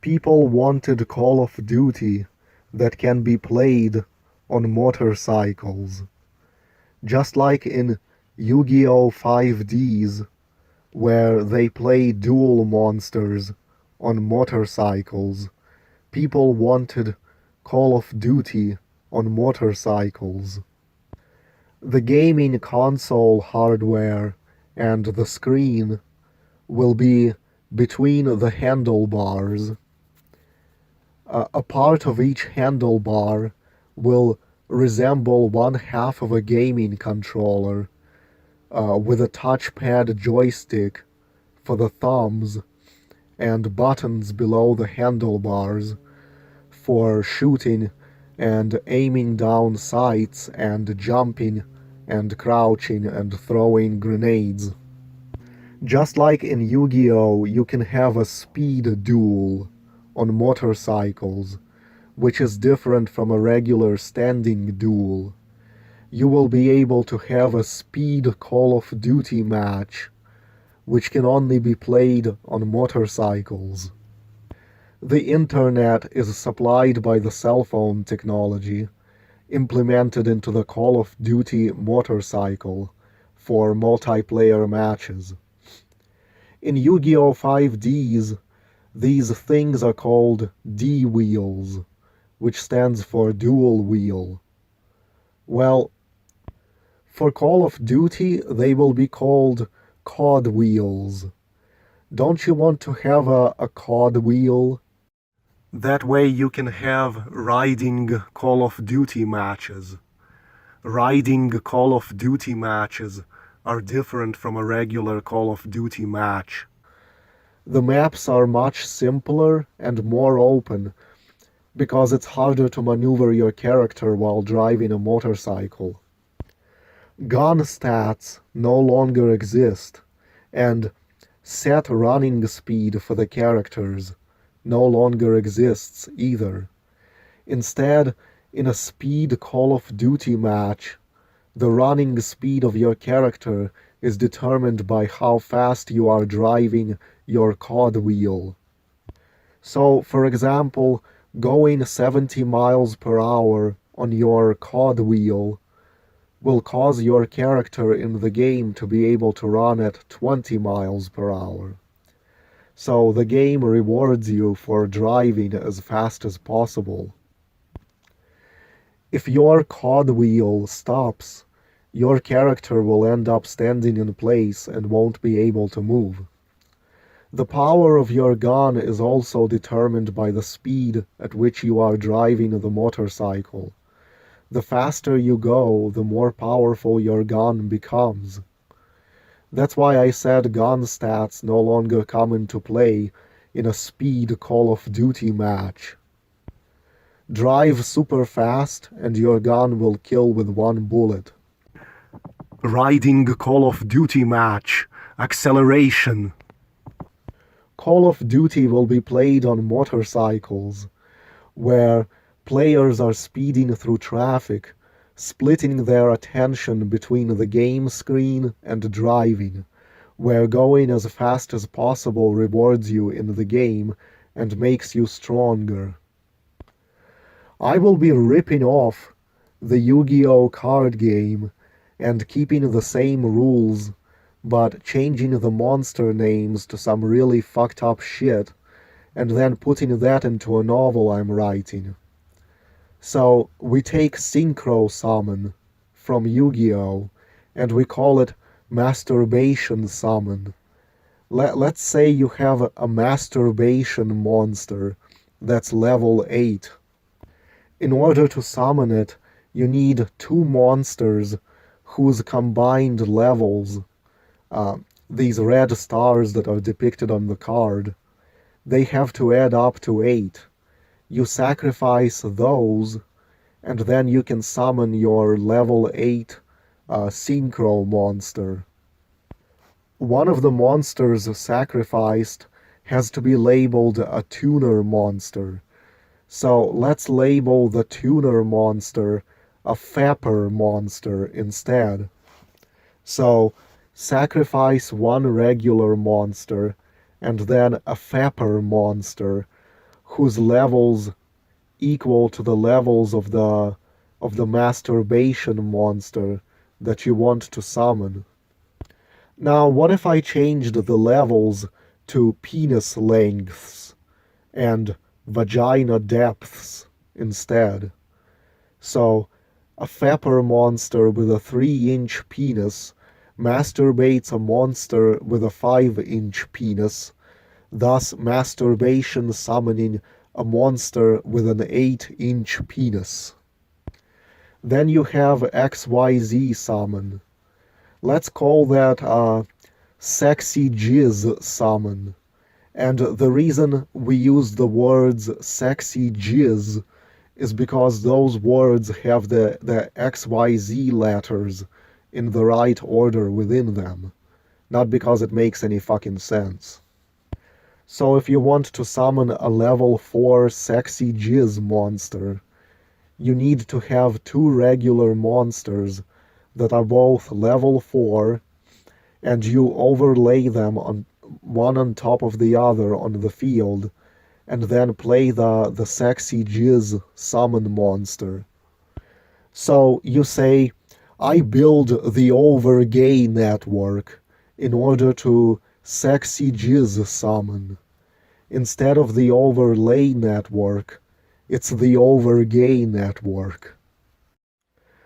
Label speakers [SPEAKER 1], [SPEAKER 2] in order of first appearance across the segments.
[SPEAKER 1] People wanted Call of Duty that can be played on motorcycles. Just like in Yu-Gi-Oh! 5Ds, where they play duel monsters on motorcycles, people wanted Call of Duty on motorcycles. The gaming console hardware and the screen will be between the handlebars. A part of each handlebar will resemble one half of a gaming controller, with a touchpad joystick for the thumbs and buttons below the handlebars for shooting and aiming down sights and jumping and crouching and throwing grenades. Just like in Yu-Gi-Oh! You can have a speed duel on motorcycles, which is different from a regular standing duel. You will be able to have a speed Call of Duty match, which can only be played on motorcycles. The internet is supplied by the cell phone technology, implemented into the Call of Duty motorcycle for multiplayer matches. In Yu-Gi-Oh! 5Ds, these things are called D-wheels, which stands for dual wheel. Well, for Call of Duty, they will be called COD wheels. Don't you want to have a COD wheel? That way you can have riding Call of Duty matches. Riding Call of Duty matches are different from a regular Call of Duty match. The maps are much simpler and more open because it's harder to maneuver your character while driving a motorcycle. Gun stats no longer exist, and set running speed for the characters no longer exists either. Instead, in a speed Call of Duty match, the running speed of your character is determined by how fast you are driving your COD wheel. So, for example, going 70 miles per hour on your COD wheel will cause your character in the game to be able to run at 20 miles per hour. So the game rewards you for driving as fast as possible. If your COD wheel stops, your character will end up standing in place and won't be able to move. The power of your gun is also determined by the speed at which you are driving the motorcycle. The faster you go, the more powerful your gun becomes. That's why I said gun stats no longer come into play in a speed Call of Duty match. Drive super fast and your gun will kill with one bullet. Riding Call of Duty match. Acceleration. Call of Duty will be played on motorcycles, where players are speeding through traffic, splitting their attention between the game screen and driving, where going as fast as possible rewards you in the game and makes you stronger. I will be ripping off the Yu-Gi-Oh! Card game and keeping the same rules, but changing the monster names to some really fucked up shit, and then putting that into a novel I'm writing. So we take Synchro Summon from Yu-Gi-Oh! And we call it Masturbation Summon. Let's say you have a masturbation monster that's level 8. In order to summon it, you need two monsters whose combined levels, these red stars that are depicted on the card, they have to add up to 8. You sacrifice those, and then you can summon your level 8 Synchro monster. One of the monsters sacrificed has to be labeled a tuner monster. So let's label the tuner monster a Fapper monster instead. So sacrifice one regular monster and then a Fapper monster whose levels equal to the levels of the masturbation monster that you want to summon. Now, what if I changed the levels to penis lengths and vagina depths instead? So, a Fepper monster with a 3-inch penis masturbates a monster with a 5-inch penis, thus masturbation summoning a monster with an 8-inch penis. Then you have XYZ summon. Let's call that a sexy jizz summon. And the reason we use the words sexy jizz is because those words have the XYZ letters in the right order within them, not because it makes any fucking sense. So if you want to summon a level 4 sexy jizz monster, you need to have 2 regular monsters that are both level 4, and you overlay them on one on top of the other on the field, and then play the sexy jizz summon monster. So you say, I build the overgay network in order to sexy jizz summon. Instead of the overlay network, it's the overgay network.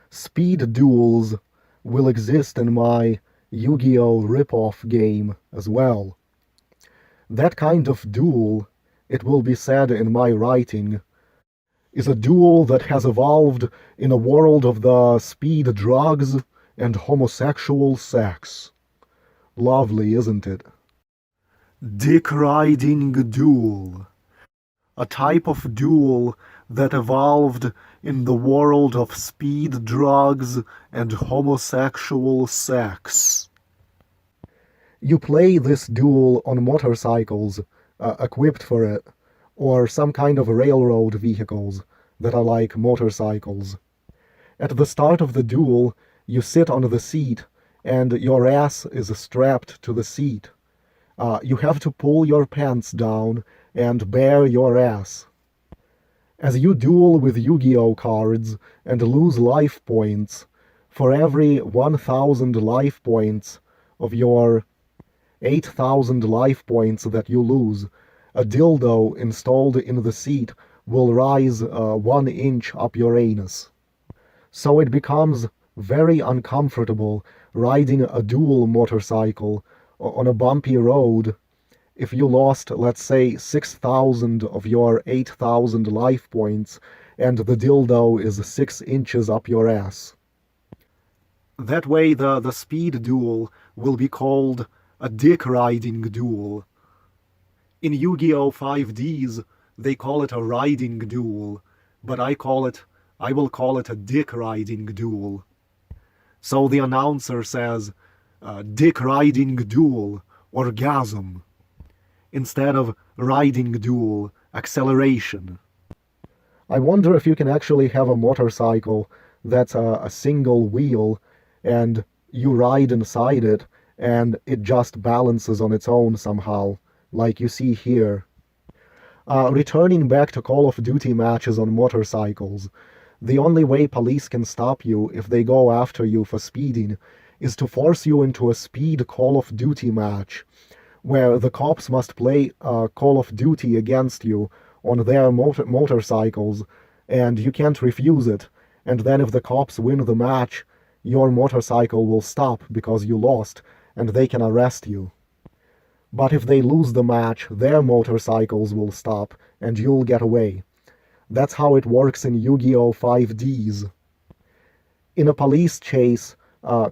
[SPEAKER 1] Speed duels will exist in my Yu-Gi-Oh! Ripoff game as well. That kind of duel, it will be said in my writing, is a duel that has evolved in a world of the speed drugs and homosexual sex. Lovely, isn't it? Dick riding duel. A type of duel that evolved in the world of speed drugs and homosexual sex. You play this duel on motorcycles equipped for it, or some kind of railroad vehicles that are like motorcycles. At the start of the duel, you sit on the seat, and your ass is strapped to the seat. You have to pull your pants down and bare your ass. As you duel with Yu-Gi-Oh cards and lose life points, for every 1,000 life points of your 8,000 life points that you lose, a dildo installed in the seat will rise 1 inch up your anus. So it becomes very uncomfortable riding a dual motorcycle on a bumpy road if you lost, let's say, 6,000 of your 8,000 life points and the dildo is 6 inches up your ass. That way the speed duel will be called a dick riding duel. In Yu-Gi-Oh! 5Ds, they call it a riding duel, but I will call it a dick riding duel. So the announcer says, dick riding duel, orgasm, instead of riding duel, acceleration. I wonder if you can actually have a motorcycle that's a single wheel and you ride inside it and it just balances on its own somehow, like you see here. Returning back to Call of Duty matches on motorcycles, the only way police can stop you if they go after you for speeding is to force you into a speed Call of Duty match, where the cops must play Call of Duty against you on their motorcycles, and you can't refuse it, and then if the cops win the match, your motorcycle will stop because you lost, and they can arrest you. But if they lose the match, their motorcycles will stop, and you'll get away. That's how it works in Yu-Gi-Oh! 5Ds. In a police chase,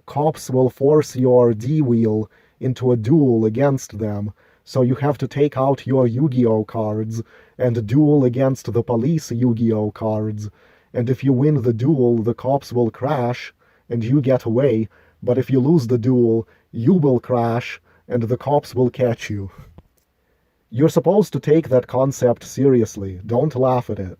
[SPEAKER 1] cops will force your D-Wheel into a duel against them, so you have to take out your Yu-Gi-Oh! Cards and duel against the police Yu-Gi-Oh! Cards, and if you win the duel, the cops will crash, and you get away, but if you lose the duel, you will crash, and the cops will catch you. You're supposed to take that concept seriously, don't laugh at it.